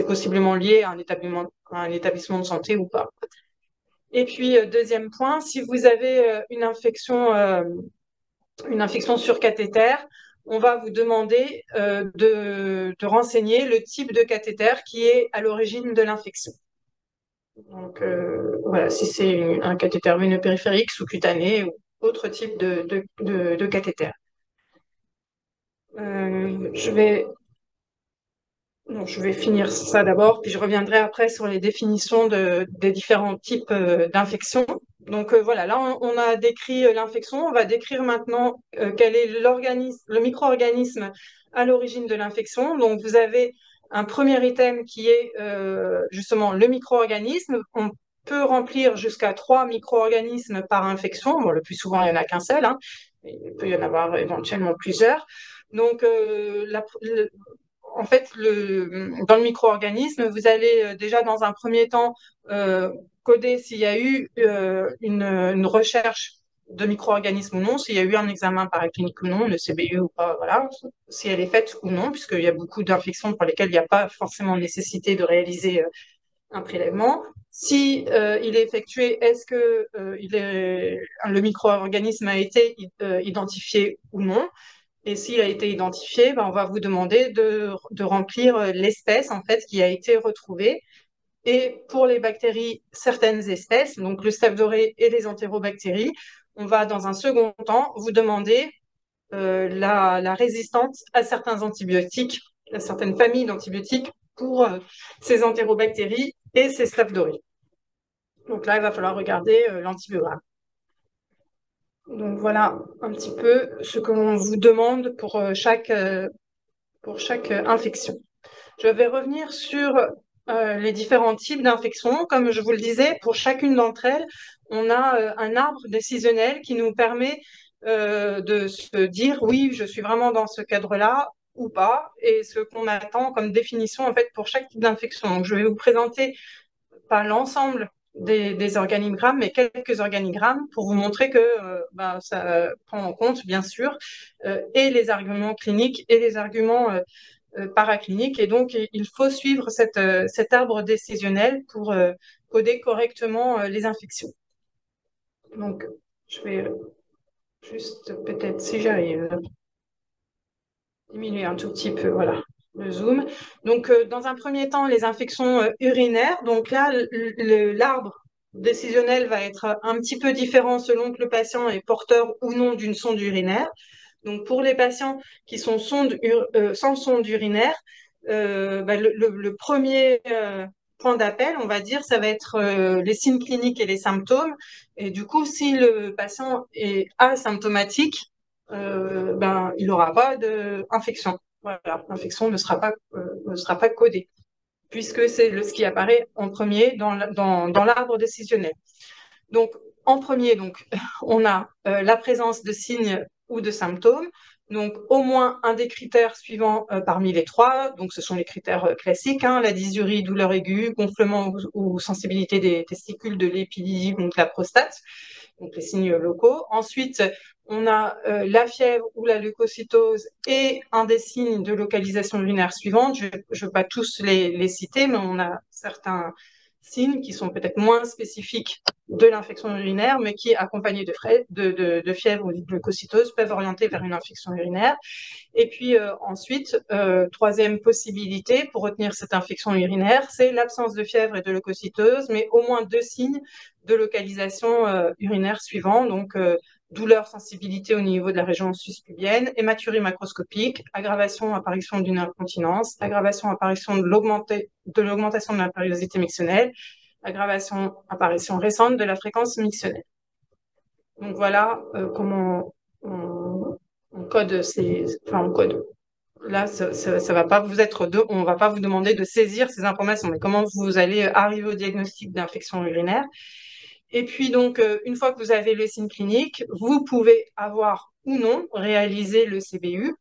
Speaker 1: possiblement lié à un établissement de santé ou pas. Et puis deuxième point, si vous avez une infection sur cathéter, on va vous demander de renseigner le type de cathéter qui est à l'origine de l'infection. Donc voilà, si c'est un cathéter veineux périphérique, sous-cutané ou autre type de cathéter. Je vais finir ça d'abord, puis je reviendrai après sur les définitions des différents types d'infections. Donc voilà, là on a décrit l'infection, on va décrire maintenant quel est le micro-organisme à l'origine de l'infection. Donc vous avez un premier item qui est justement le micro-organisme. On peut remplir jusqu'à 3 micro-organismes par infection. Bon, le plus souvent, il n'y en a qu'un seul, hein. Il peut y en avoir éventuellement plusieurs. Donc, en fait, dans le micro-organisme, vous allez déjà dans un premier temps coder s'il y a eu une recherche de micro-organismes ou non, s'il y a eu un examen paraclinique ou non, le CBU ou pas, voilà, si elle est faite ou non, puisqu'il y a beaucoup d'infections pour lesquelles il n'y a pas forcément nécessité de réaliser un prélèvement. Si il est effectué, est-ce que le micro-organisme a été identifié ou non? Et s'il a été identifié, ben, on va vous demander de remplir l'espèce en fait qui a été retrouvée. Et pour les bactéries, certaines espèces, donc le staph doré et les entérobactéries, on va dans un second temps vous demander la résistance à certains antibiotiques, à certaines familles d'antibiotiques pour ces entérobactéries et ces staph doré. Donc là, il va falloir regarder l'antibiogramme. Donc voilà un petit peu ce que l'on vous demande pour chaque infection. Je vais revenir sur les différents types d'infections. Comme je vous le disais, pour chacune d'entre elles, on a un arbre décisionnel qui nous permet de se dire oui, je suis vraiment dans ce cadre-là ou pas, et ce qu'on attend comme définition en fait pour chaque type d'infection. Donc, je vais vous présenter pas l'ensemble des organigrammes, mais quelques organigrammes pour vous montrer que ça prend en compte, bien sûr, et les arguments cliniques et les arguments paracliniques. Et donc, il faut suivre cet arbre décisionnel pour coder correctement les infections. Donc, je vais juste peut-être, si j'arrive, diminuer un tout petit peu, voilà, le zoom. Donc, dans un premier temps, les infections urinaires. Donc là, l'arbre décisionnel va être un petit peu différent selon que le patient est porteur ou non d'une sonde urinaire. Donc, pour les patients qui sont sans sonde urinaire, le premier point d'appel, on va dire, ça va être les signes cliniques et les symptômes. Et du coup, si le patient est asymptomatique, il n'aura pas d'infection. Voilà, l'infection ne sera pas codée, puisque c'est ce qui apparaît en premier dans l'arbre décisionnel. Donc, en premier, donc, on a la présence de signes ou de symptômes. Donc, au moins un des critères suivants parmi les trois. Donc, ce sont les critères classiques, hein, la dysurie, douleur aiguë, gonflement ou sensibilité des testicules, de l'épididyme, donc la prostate, donc les signes locaux. Ensuite, on a la fièvre ou la leucocytose et un des signes de localisation urinaire suivante. Je ne vais pas tous les citer, mais on a certains signes qui sont peut-être moins spécifiques de l'infection urinaire, mais qui, accompagnés de fièvre ou de leucocytose, peuvent orienter vers une infection urinaire. Et puis ensuite, troisième possibilité pour retenir cette infection urinaire, c'est l'absence de fièvre et de leucocytose, mais au moins deux signes de localisation urinaire suivants, donc douleur, sensibilité au niveau de la région suspubienne, hématurie macroscopique, aggravation, apparition d'une incontinence, aggravation, apparition de l'augmentation de la périodicité mictionnelle, aggravation, apparition récente de la fréquence mictionnelle. Donc voilà comment on code on code. Là, ça va pas vous être on va pas vous demander de saisir ces informations, mais comment vous allez arriver au diagnostic d'infection urinaire. Et puis donc, une fois que vous avez le signe clinique, vous pouvez avoir ou non réalisé le CBU.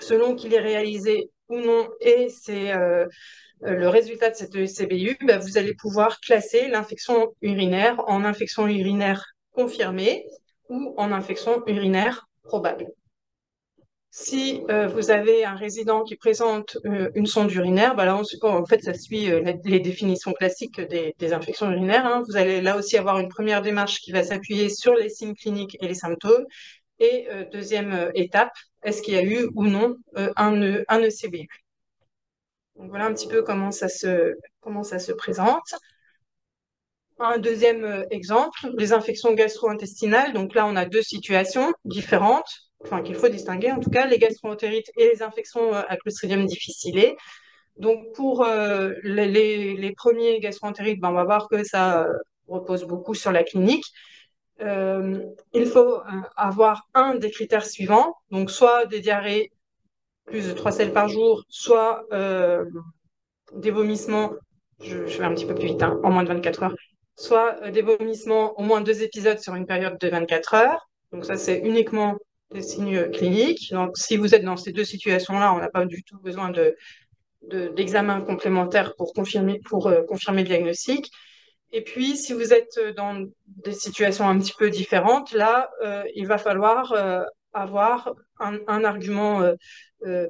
Speaker 1: Selon qu'il est réalisé ou non, et c'est le résultat de cette CBU, vous allez pouvoir classer l'infection urinaire en infection urinaire confirmée ou en infection urinaire probable. Si vous avez un résident qui présente une sonde urinaire, là, en fait, ça suit les définitions classiques des infections urinaires, hein. Vous allez là aussi avoir une première démarche qui va s'appuyer sur les signes cliniques et les symptômes. Et deuxième étape, est-ce qu'il y a eu ou non un ECBU? Donc voilà un petit peu comment ça se présente. Un deuxième exemple, les infections gastro-intestinales. Donc là, on a deux situations différentes, enfin qu'il faut distinguer en tout cas, les gastro-entérites et les infections à Clostridium difficile. Donc pour les premiers gastro-entérites, on va voir que ça repose beaucoup sur la clinique. Il faut avoir un des critères suivants, donc soit des diarrhées plus de 3 selles par jour, soit des vomissements, je vais un petit peu plus vite, hein, en moins de 24 heures, soit des vomissements au moins 2 épisodes sur une période de 24 heures. Donc ça, c'est uniquement des signes cliniques. Donc si vous êtes dans ces deux situations-là, on n'a pas du tout besoin d'examen complémentaire pour confirmer le diagnostic. Et puis, si vous êtes dans des situations un petit peu différentes, là, il va falloir avoir un argument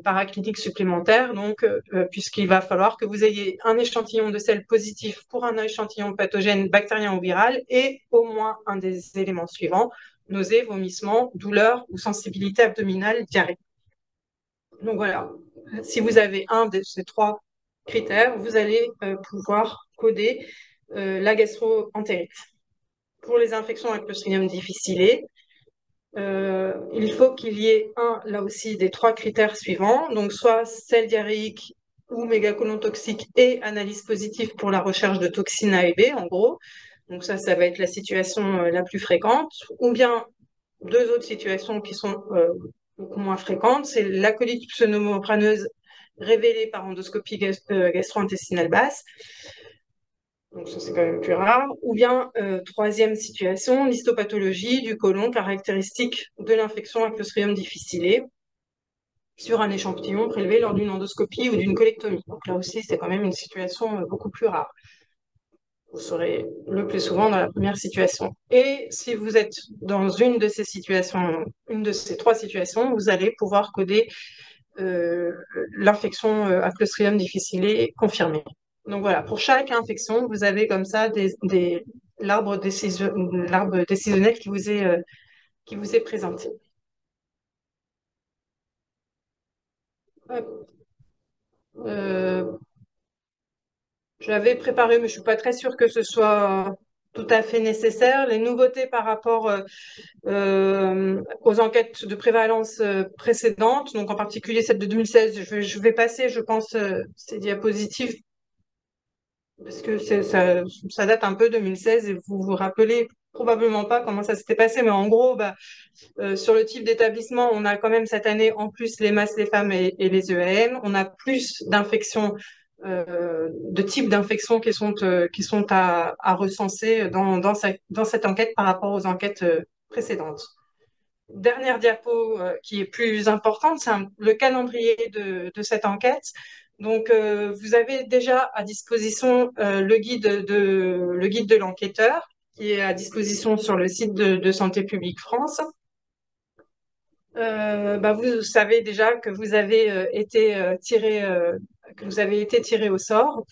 Speaker 1: paraclinique supplémentaire, donc puisqu'il va falloir que vous ayez un échantillon de sel positif pour un échantillon pathogène bactérien ou viral et au moins un des éléments suivants, nausées, vomissements, douleurs ou sensibilité abdominale, diarrhée. Donc voilà, si vous avez un de ces trois critères, vous allez pouvoir coder la gastro-entérite. Pour les infections à Clostridium difficile, il faut qu'il y ait là aussi, des trois critères suivants. Donc, soit sel diarrhéique ou mégacolon toxique et analyse positive pour la recherche de toxines A et B, en gros. Donc, ça va être la situation la plus fréquente. Ou bien deux autres situations qui sont beaucoup moins fréquentes. C'est la colite pseudomonapreneuse révélée par endoscopie gastro-intestinale basse. Donc ça, c'est quand même plus rare. Ou bien, troisième situation, l'histopathologie du côlon caractéristique de l'infection à Clostridium difficile sur un échantillon prélevé lors d'une endoscopie ou d'une colectomie. Donc là aussi, c'est quand même une situation beaucoup plus rare. Vous serez le plus souvent dans la première situation. Et si vous êtes dans une de ces situations, une de ces trois situations, vous allez pouvoir coder l'infection à Clostridium difficile confirmée. Donc voilà, pour chaque infection, vous avez comme ça l'arbre décisionnel qui vous est présenté. Euh, je l'avais préparé, mais je suis pas très sûre que ce soit tout à fait nécessaire. Les nouveautés par rapport aux enquêtes de prévalence précédentes, donc en particulier celle de 2016, je vais passer, je pense, ces diapositives parce que ça date un peu 2016 et vous vous rappelez probablement pas comment ça s'était passé, mais en gros, sur le type d'établissement, on a quand même cette année en plus les masses, les femmes et les EAM. On a plus d'infections, de types d'infections qui sont à recenser dans cette enquête par rapport aux enquêtes précédentes. Dernière diapo qui est plus importante, c'est le calendrier de cette enquête. Donc, vous avez déjà à disposition le guide de l'enquêteur qui est à disposition sur le site de Santé publique France. Vous savez déjà que vous avez été tiré au sort.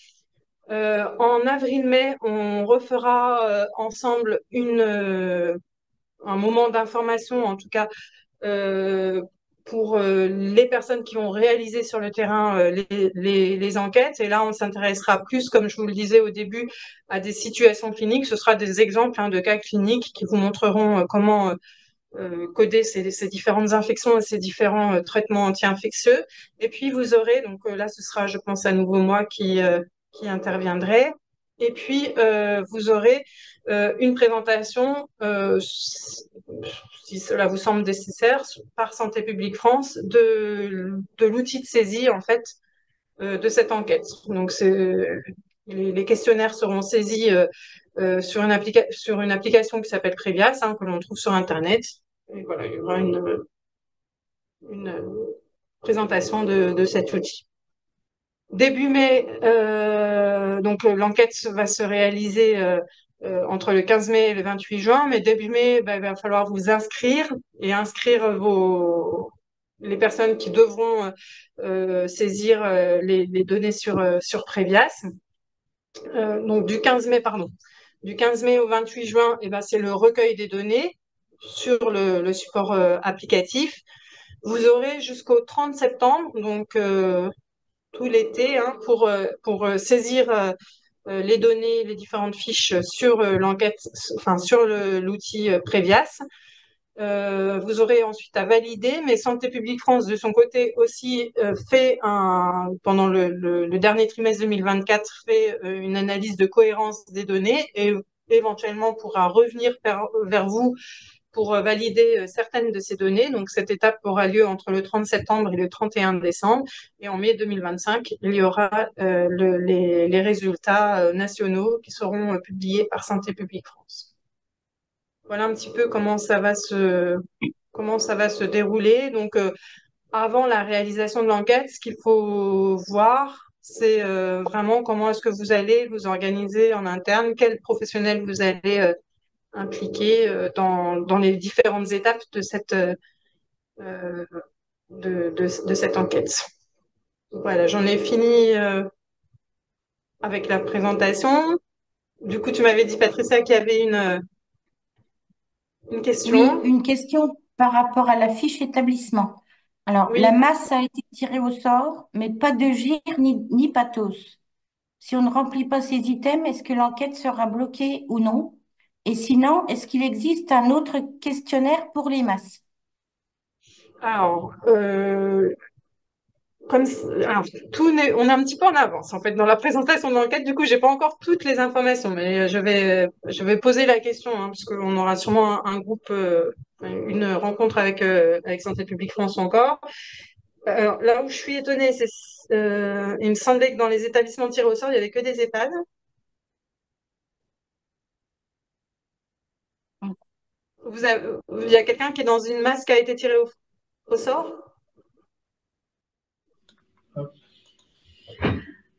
Speaker 1: En avril-mai, on refera ensemble un moment d'information, en tout cas pour les personnes qui ont réalisé sur le terrain les enquêtes. Et là, on s'intéressera plus, comme je vous le disais au début, à des situations cliniques. Ce sera des exemples de cas cliniques qui vous montreront comment coder ces différentes infections et ces différents traitements anti-infectieux. Et puis, vous aurez, donc là, ce sera, je pense, à nouveau moi qui interviendrai. Et puis, vous aurez une présentation, si cela vous semble nécessaire, par Santé publique France, de l'outil de saisie, en fait, de cette enquête. Donc, les questionnaires seront saisis sur une application qui s'appelle Prévias, que l'on trouve sur Internet. Et voilà, il y aura une présentation de cet outil. Début mai, donc l'enquête va se réaliser entre le 15 mai et le 28 juin, mais début mai, il va falloir vous inscrire et inscrire les personnes qui devront saisir les données sur Prévias. Donc du 15 mai, pardon. Du 15 mai au 28 juin, c'est le recueil des données sur le support applicatif. Vous aurez jusqu'au 30 septembre, donc tout l'été, pour saisir les données, les différentes fiches sur l'enquête, enfin sur l'outil Prévias. Vous aurez ensuite à valider, mais Santé publique France, de son côté aussi, pendant le dernier trimestre 2024, fait une analyse de cohérence des données et éventuellement pourra revenir vers vous pour valider certaines de ces données. Donc, cette étape aura lieu entre le 30 septembre et le 31 décembre. Et en mai 2025, il y aura les résultats nationaux qui seront publiés par Santé publique France. Voilà un petit peu comment ça va se dérouler. Donc, avant la réalisation de l'enquête, ce qu'il faut voir, c'est vraiment comment est-ce que vous allez vous organiser en interne, quels professionnels vous allez impliquer dans les différentes étapes de cette enquête. Voilà, j'en ai fini avec la présentation. Du coup, tu m'avais dit, Patricia, qu'il y avait Une
Speaker 2: Oui,
Speaker 1: question?
Speaker 2: une question par rapport à la fiche établissement. Alors, la
Speaker 1: Oui.
Speaker 2: masse a été tirée au sort, mais pas de gire ni pathos. Si on ne remplit pas ces items, est-ce que l'enquête sera bloquée ou non? Et sinon, est-ce qu'il existe un autre questionnaire pour les masses?
Speaker 1: Alors, alors, on est un petit peu en avance en fait dans la présentation de l'enquête. Du coup, j'ai pas encore toutes les informations, mais je vais poser la question hein, parce qu'on aura sûrement un groupe, une rencontre avec Santé publique France encore. Alors, là où je suis étonnée, il me semblait que dans les établissements tirés au sort, il y avait que des EHPAD. Il y a quelqu'un qui est dans une masse qui a été tirée au sort?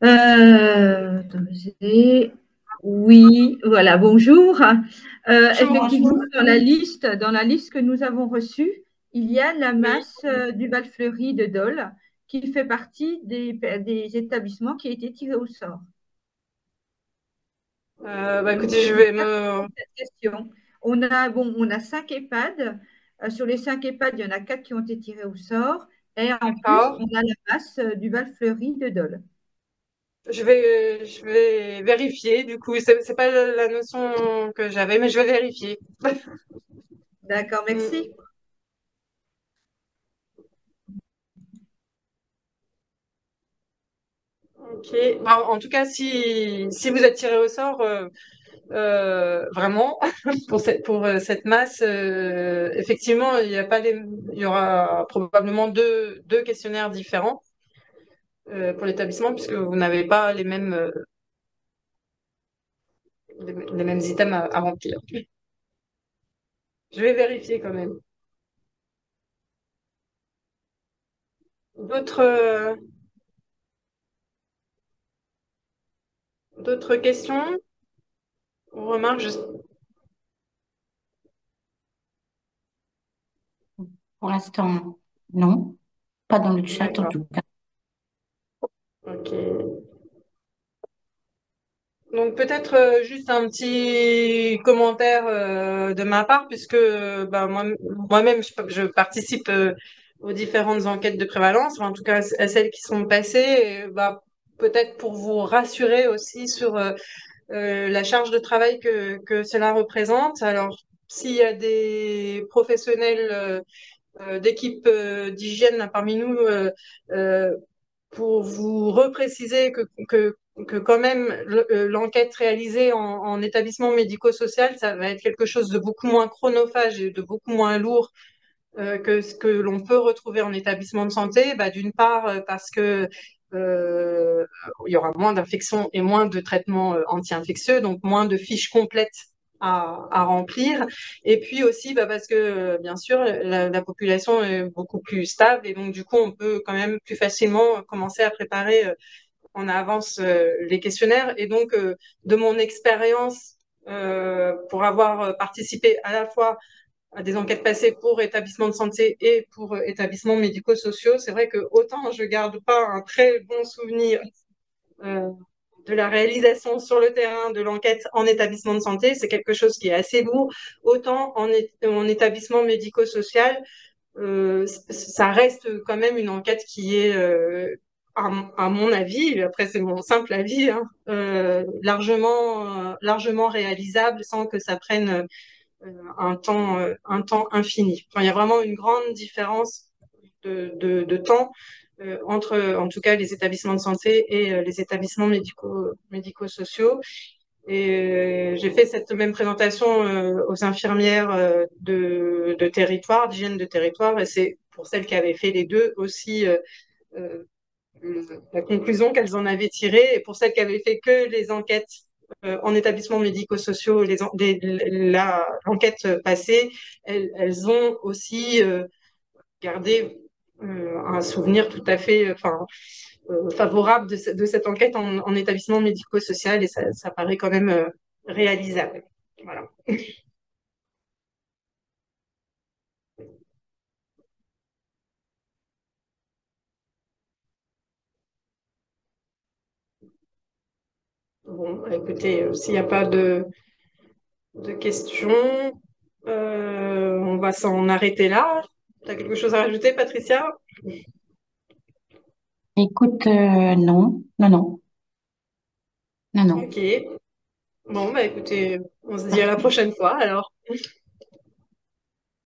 Speaker 3: Attendez. Oui, voilà, bonjour.
Speaker 1: Bonjour.
Speaker 3: Effectivement, dans la liste que nous avons reçue, il y a la
Speaker 1: Oui.
Speaker 3: masse du Val-Fleury de Dole qui fait partie des établissements qui a été tiré au sort.
Speaker 1: Bah,
Speaker 3: Donc,
Speaker 1: écoutez, je
Speaker 3: je
Speaker 1: vais
Speaker 3: viens
Speaker 1: me...
Speaker 3: de cette question. On a 5 EHPAD. Sur les 5 EHPAD, il y en a 4 qui ont été tirés au sort. Et en plus,
Speaker 1: D'accord.
Speaker 3: on a la masse du Val-Fleury de Dole.
Speaker 1: Je vais vérifier. Du coup, c'est pas la notion que j'avais, mais je vais vérifier.
Speaker 3: D'accord,
Speaker 1: Mm.
Speaker 3: merci.
Speaker 1: Ok. Bah, en tout cas, si vous êtes tiré au sort, vraiment, pour cette masse, effectivement, il y aura probablement deux questionnaires différents pour l'établissement, puisque vous n'avez pas les mêmes items à remplir. Je vais vérifier quand même. D'autres d'autres questions ou remarques?
Speaker 2: Pour l'instant, non, pas dans le chat en
Speaker 1: D'accord.
Speaker 2: tout cas.
Speaker 1: Ok. Donc peut-être juste un petit commentaire de ma part, puisque bah, moi-même je participe aux différentes enquêtes de prévalence, enfin, en tout cas à celles qui sont passées, et, bah, peut-être pour vous rassurer aussi sur la charge de travail que cela représente. Alors s'il y a des professionnels d'équipe d'hygiène là, parmi nous, euh, pour vous repréciser que quand même l'enquête réalisée en établissement médico-social, ça va être quelque chose de beaucoup moins chronophage et de beaucoup moins lourd que ce que l'on peut retrouver en établissement de santé. Bah, d'une part, parce que il y aura moins d'infections et moins de traitements anti-infectieux, donc moins de fiches complètes à remplir. Et puis aussi bah, parce que, bien sûr, la population est beaucoup plus stable et donc du coup, on peut quand même plus facilement commencer à préparer en avance les questionnaires. Et donc, de mon expérience, pour avoir participé à la fois à des enquêtes passées pour établissements de santé et pour établissements médico-sociaux, c'est vrai que autant je garde pas un très bon souvenir euh, de la réalisation sur le terrain de l'enquête en établissement de santé, c'est quelque chose qui est assez lourd, autant en établissement médico-social, ça reste quand même une enquête qui est, à mon avis, après c'est mon simple avis, hein, largement réalisable sans que ça prenne un temps infini. Enfin, il y a vraiment une grande différence de temps entre, en tout cas, les établissements de santé et les établissements médico-sociaux. Et j'ai fait cette même présentation aux infirmières de territoire, d'hygiène de territoire, et c'est pour celles qui avaient fait les deux aussi euh, la conclusion qu'elles en avaient tirée, et pour celles qui avaient fait que les enquêtes en établissements médico-sociaux, l'enquête passée, elles ont aussi gardé un souvenir tout à fait favorable de cette enquête en établissement médico-social, et ça paraît quand même réalisable. Voilà. Bon, écoutez, s'il n'y a pas de questions, On va s'en arrêter là. Tu as quelque chose à rajouter, Patricia?
Speaker 2: Écoute, non, non, non, non, non.
Speaker 1: Ok. Bon, bah écoutez, on se dit à la
Speaker 2: Parfait.
Speaker 1: prochaine fois alors.